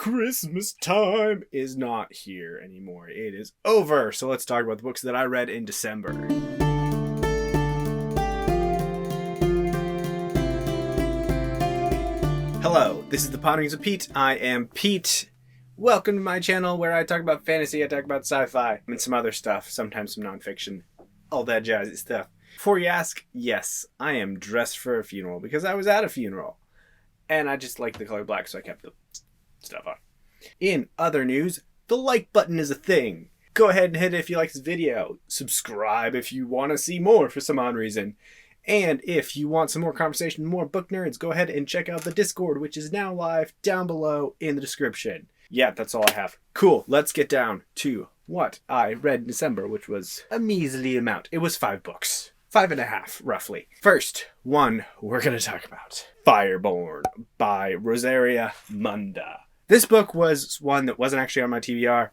Christmas time is not here anymore. It is over. So let's talk about the books that I read in December. Hello, this is the Ponderings of Pete. I am Pete. Welcome to my channel where I talk about fantasy, I talk about sci-fi, and some other stuff, sometimes some nonfiction, all that jazzy stuff. Before you ask, yes, I am dressed for a funeral because I was at a funeral. And I just like the color black, so I kept the stuff on. In other news, the like button is a thing. Go ahead and hit it if you like this video. Subscribe if you want to see more for some odd reason. And if you want some more conversation, more book nerds, go ahead and check out the Discord, which is now live down below in the description. Yeah, that's all I have. Cool, let's get down to what I read in December, which was a measly amount. It was 5 books. 5.5, roughly. First one we're going to talk about. Fireborn by Rosaria Munda. This book was one that wasn't actually on my TBR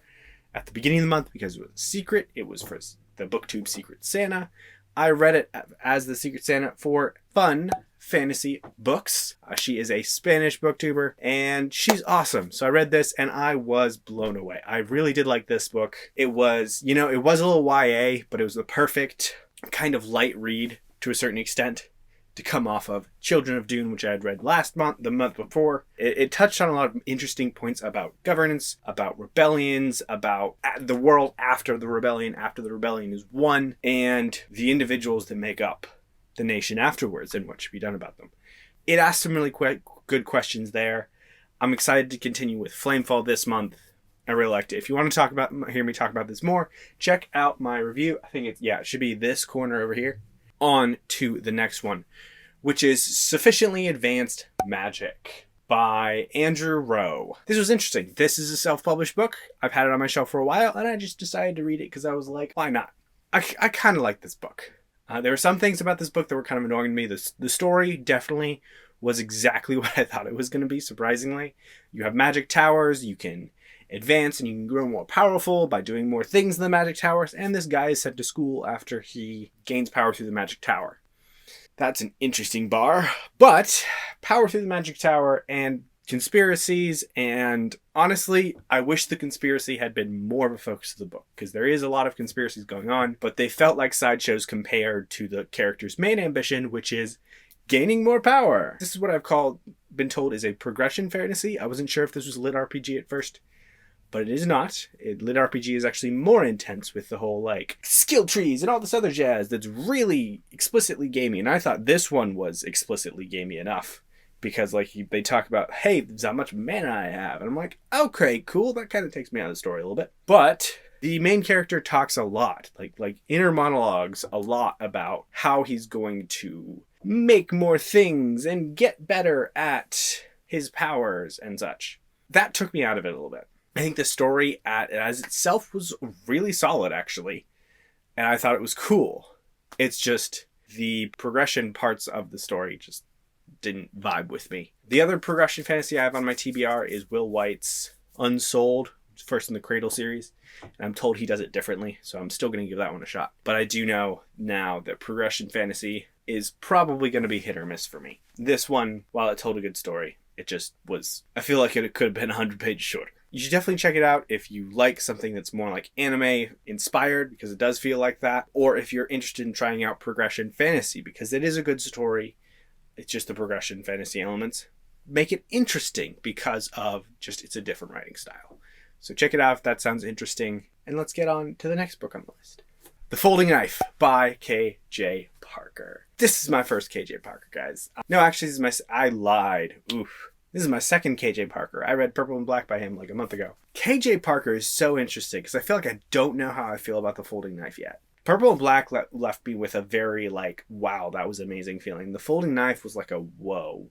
at the beginning of the month because it was a secret. It was for the BookTube Secret Santa. I read it as the Secret Santa for fun fantasy books. She is a Spanish booktuber and she's awesome. So I read this and I was blown away. I really did like this book. It was, it was a little YA, but it was the perfect kind of light read to a certain extent to come off of Children of Dune, which I had read last month, the month before. It touched on a lot of interesting points about governance, about rebellions, about the world after the rebellion is won, and the individuals that make up the nation afterwards and what should be done about them. It asked some really good questions there. I'm excited to continue with Flamefall this month. I really liked it. If you want to hear me talk about this more, check out my review. I think it should be this corner over here. On to the next one, which is Sufficiently Advanced Magic by Andrew Rowe. This was interesting. This is a self-published book. I've had it on my shelf for a while, and I just decided to read it because I was like, why not? I kind of like this book. There were some things about this book that were kind of annoying to me. The story definitely was exactly what I thought it was going to be, surprisingly. You have magic towers, you can advance and you can grow more powerful by doing more things in the magic towers, and this guy is sent to school after he gains power through the magic tower. That's an interesting bar, but power through the magic tower and conspiracies, and honestly, I wish the conspiracy had been more of a focus of the book, because there is a lot of conspiracies going on, but they felt like sideshows compared to the character's main ambition, which is gaining more power. This is what I've been told is a progression fantasy. I wasn't sure if this was a lit RPG at first, but it is not. Lit RPG is actually more intense with the whole skill trees and all this other jazz that's really explicitly gamey. And I thought this one was explicitly gamey enough because they talk about, hey, this is how much mana I have. And I'm like, okay, cool. That kind of takes me out of the story a little bit. But the main character talks a lot, like inner monologues a lot about how he's going to make more things and get better at his powers and such. That took me out of it a little bit. I think the story as itself was really solid, actually. And I thought it was cool. It's just the progression parts of the story just didn't vibe with me. The other progression fantasy I have on my TBR is Will White's Unsouled, first in the Cradle series. And I'm told he does it differently, so I'm still going to give that one a shot. But I do know now that progression fantasy is probably going to be hit or miss for me. This one, while it told a good story, it just was, I feel like it could have been 100 pages shorter. You should definitely check it out if you like something that's more like anime inspired, because it does feel like that, or if you're interested in trying out progression fantasy, because it is a good story. It's just the progression fantasy elements make it interesting because of it's a different writing style. So check it out if that sounds interesting, and let's get on to the next book on the list. The Folding Knife by K.J. Parker. This is my first K.J. Parker, guys. No, actually, I lied. Oof. This is my second K.J. Parker. I read Purple and Black by him a month ago. K.J. Parker is so interesting because I feel like I don't know how I feel about The Folding Knife yet. Purple and Black left me with a very wow, that was amazing feeling. The Folding Knife was like a whoa.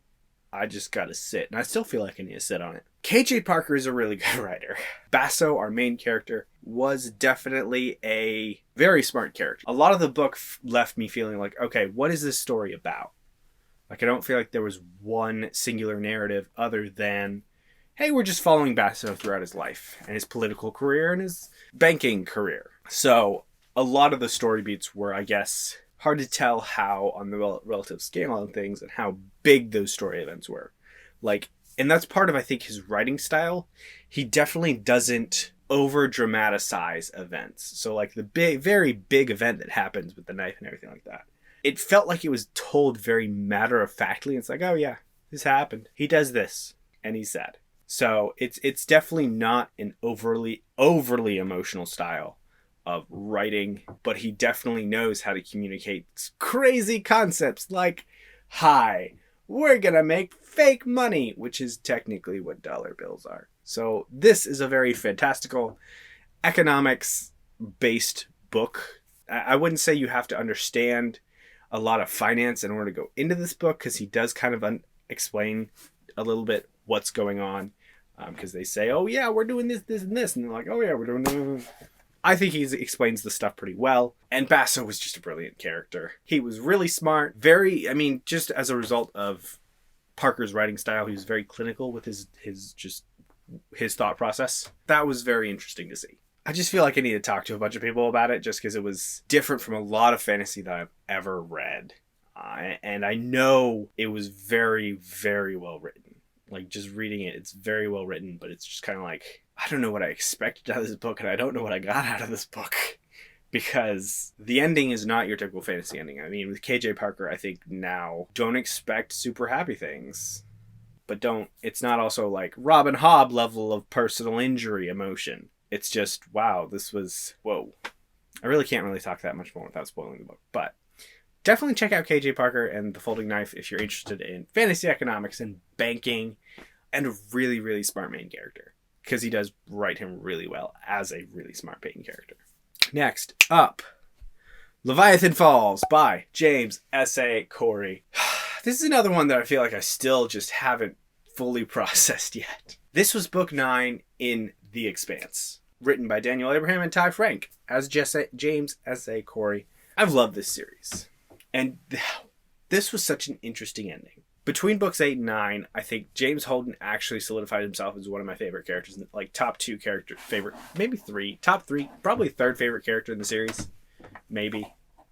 I just gotta sit, and I still feel like I need to sit on it. K.J. Parker is a really good writer. Basso, our main character, was definitely a very smart character. A lot of the book left me feeling like, okay, what is this story about? I don't feel like there was one singular narrative other than, hey, we're just following Basso throughout his life and his political career and his banking career. So a lot of the story beats were, I guess, hard to tell how on the relative scale of things and how big those story events were. And that's part of, I think, his writing style. He definitely doesn't over dramatize events. So like the big, very big event that happens with the knife and everything like that, it felt like it was told very matter-of-factly. It's like, oh yeah, this happened. He does this, and he's sad. So it's definitely not an overly emotional style of writing, but he definitely knows how to communicate crazy concepts like, hi, we're gonna make fake money, which is technically what dollar bills are. So this is a very fantastical economics-based book. I wouldn't say you have to understand a lot of finance in order to go into this book, because he does kind of explain a little bit what's going on, because they say, oh yeah, we're doing this, this, and this, and they're like, oh yeah, we're doing this. I think he explains the stuff pretty well, and Basso was just a brilliant character. He was really smart, just as a result of Parker's writing style, he was very clinical with his thought process. That was very interesting to see. I just feel like I need to talk to a bunch of people about it, just because it was different from a lot of fantasy that I've ever read. And I know it was very, very well written. Like, just reading it, it's very well written, but it's just kind of like, I don't know what I expected out of this book, and I don't know what I got out of this book. Because the ending is not your typical fantasy ending. I mean, with KJ Parker, I think now, don't expect super happy things. But it's not also like Robin Hobb level of personal injury emotion. It's just, wow, whoa. I really can't really talk that much more without spoiling the book. But definitely check out KJ Parker and The Folding Knife if you're interested in fantasy economics and banking and a really, really smart main character. Because he does write him really well as a really smart main character. Next up, Leviathan Falls by James S.A. Corey. This is another one that I feel like I still just haven't fully processed yet. This was book 9 in The Expanse, written by Daniel Abraham and Ty Frank as James S.A. Corey. I've loved this series. And this was such an interesting ending. Between books 8 and 9, I think James Holden actually solidified himself as one of my favorite characters. Like, top 2 character favorite, maybe 3, top 3, probably 3rd favorite character in the series. Maybe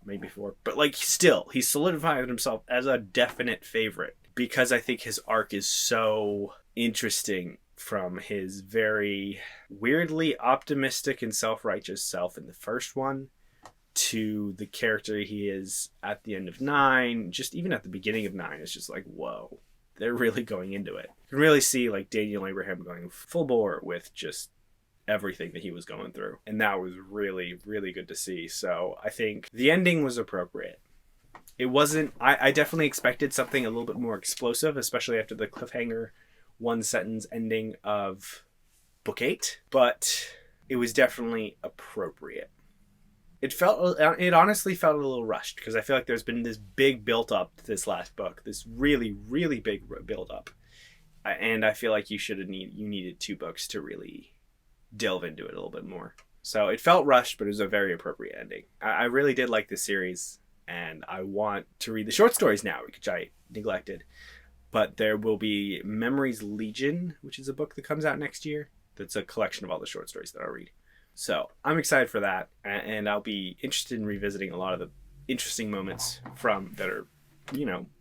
4. But, like, still, he solidified himself as a definite favorite. Because I think his arc is so interesting, from his very weirdly optimistic and self-righteous self in the first one, to the character he is at the end of 9, just even at the beginning of 9, it's just like, whoa, they're really going into it. You can really see like Daniel Abraham going full bore with just everything that he was going through. And that was really, really good to see. So I think the ending was appropriate. It wasn't, I definitely expected something a little bit more explosive, especially after the cliffhanger one sentence ending of book 8, but it was definitely appropriate. It honestly felt a little rushed, because I feel like there's been this big build up to this last book, this really, really big build up, and I feel like you needed 2 books to really delve into it a little bit more. So it felt rushed, but it was a very appropriate ending. I really did like this series, and I want to read the short stories now, which I neglected. But there will be Memories Legion, which is a book that comes out next year. That's a collection of all the short stories that I'll read. So I'm excited for that, and I'll be interested in revisiting a lot of the interesting moments that are,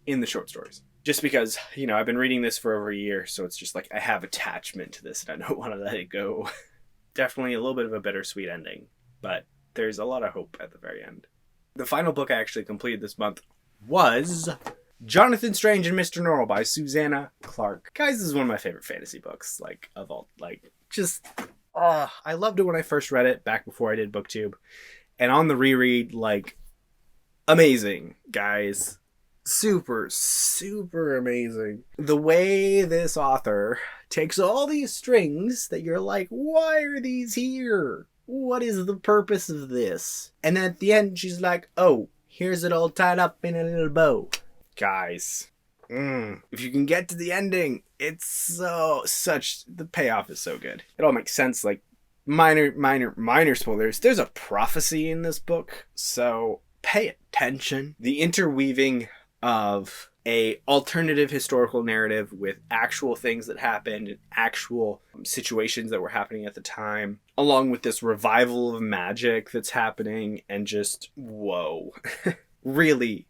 in the short stories. Just because, I've been reading this for over a year, so it's just like I have attachment to this, and I don't want to let it go. Definitely a little bit of a bittersweet ending, but there's a lot of hope at the very end. The final book I actually completed this month was Jonathan Strange and Mr. Norrell by Susanna Clark. Guys, this is one of my favorite fantasy books, I loved it when I first read it, back before I did BookTube. And on the reread, amazing, guys. Super, super amazing. The way this author takes all these strings that you're like, why are these here? What is the purpose of this? And then at the end, she's like, oh, here's it all tied up in a little bow. Guys, if you can get to the ending, it's the payoff is so good. It all makes sense. Like, minor spoilers. There's a prophecy in this book, so pay attention. The interweaving of a alternative historical narrative with actual things that happened and actual situations that were happening at the time, along with this revival of magic that's happening, and just, whoa. Really,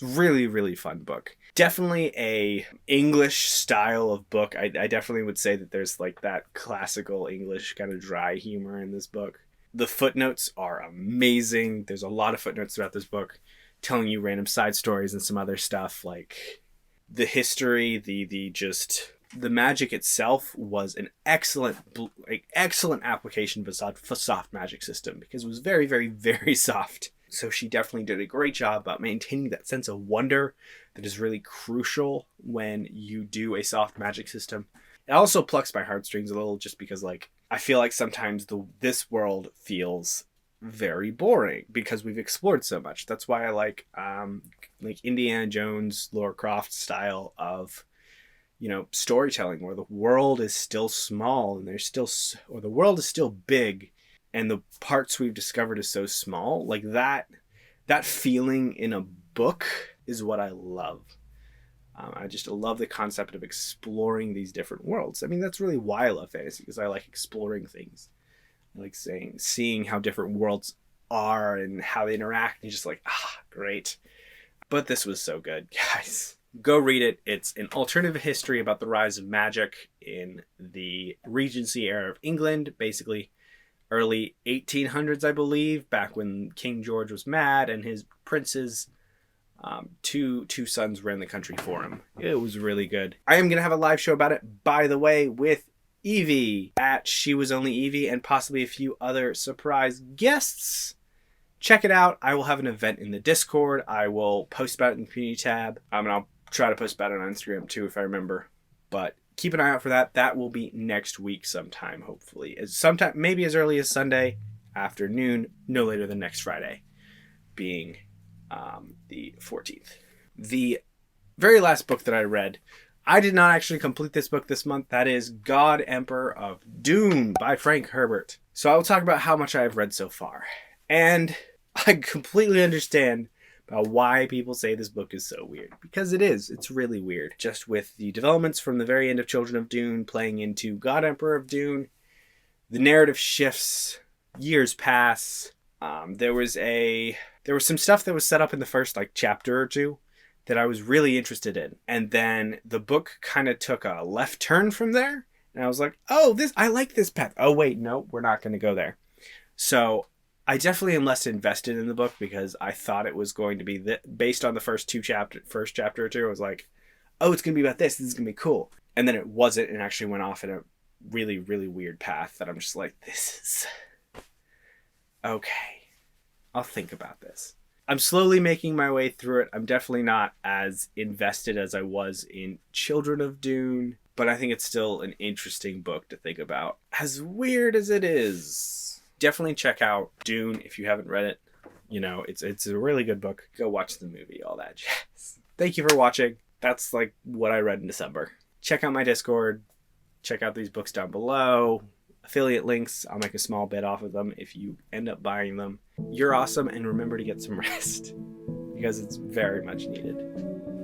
really, really fun book. Definitely a English style of book. I definitely would say that there's like that classical English kind of dry humor in this book. The footnotes are amazing. There's a lot of footnotes throughout this book telling you random side stories and some other stuff, like the history, the magic itself was an excellent application of a soft magic system, because it was very, very, very soft. So she definitely did a great job about maintaining that sense of wonder that is really crucial when you do a soft magic system. It also plucks my heartstrings a little, just because like I feel like sometimes this world feels very boring because we've explored so much. That's why I like Indiana Jones, Lara Croft style of, storytelling, where the world is still small and the world is still big and the parts we've discovered is so small. Like that feeling in a book is what I love. I just love the concept of exploring these different worlds. I mean, that's really why I love fantasy, because I like exploring things. I like seeing how different worlds are and how they interact. And just like, great. But this was so good, guys. Go read it. It's an alternative history about the rise of magic in the Regency era of England, basically early 1800s, I believe, back when King George was mad and his princes, two sons, ran the country for him. It was really good. I am going to have a live show about it, by the way, with Evie at She Was Only Evie, and possibly a few other surprise guests. Check it out. I will have an event in the Discord. I will post about it in the community tab. And I'll try to post about it on Instagram too, if I remember. But keep an eye out for that. That will be next week sometime, hopefully. Sometime, maybe as early as Sunday afternoon, no later than next Friday, being the 14th. The very last book that I read, I did not actually complete this book this month. That is God Emperor of Dune by Frank Herbert. So I will talk about how much I have read so far. And I completely understand about why people say this book is so weird. Because it is. It's really weird. Just with the developments from the very end of Children of Dune playing into God Emperor of Dune, the narrative shifts, years pass. There was some stuff that was set up in the first chapter or two that I was really interested in. And then the book kind of took a left turn from there. And I was like, I like this path. Oh, wait, no, we're not going to go there. So I definitely am less invested in the book because I thought it was going to be based on the first chapter or two. I was like, it's going to be about this. This is going to be cool. And then it wasn't, and actually went off in a really, really weird path that I'm just like, this is okay. I'll think about this. I'm slowly making my way through it. I'm definitely not as invested as I was in Children of Dune, but I think it's still an interesting book to think about, as weird as it is. Definitely check out Dune if you haven't read it. It's a really good book. Go watch the movie, all that jazz. Thank you for watching. That's what I read in December. Check out my Discord. Check out these books down below. Affiliate links, I'll make a small bit off of them if you end up buying them. You're awesome, and remember to get some rest because it's very much needed.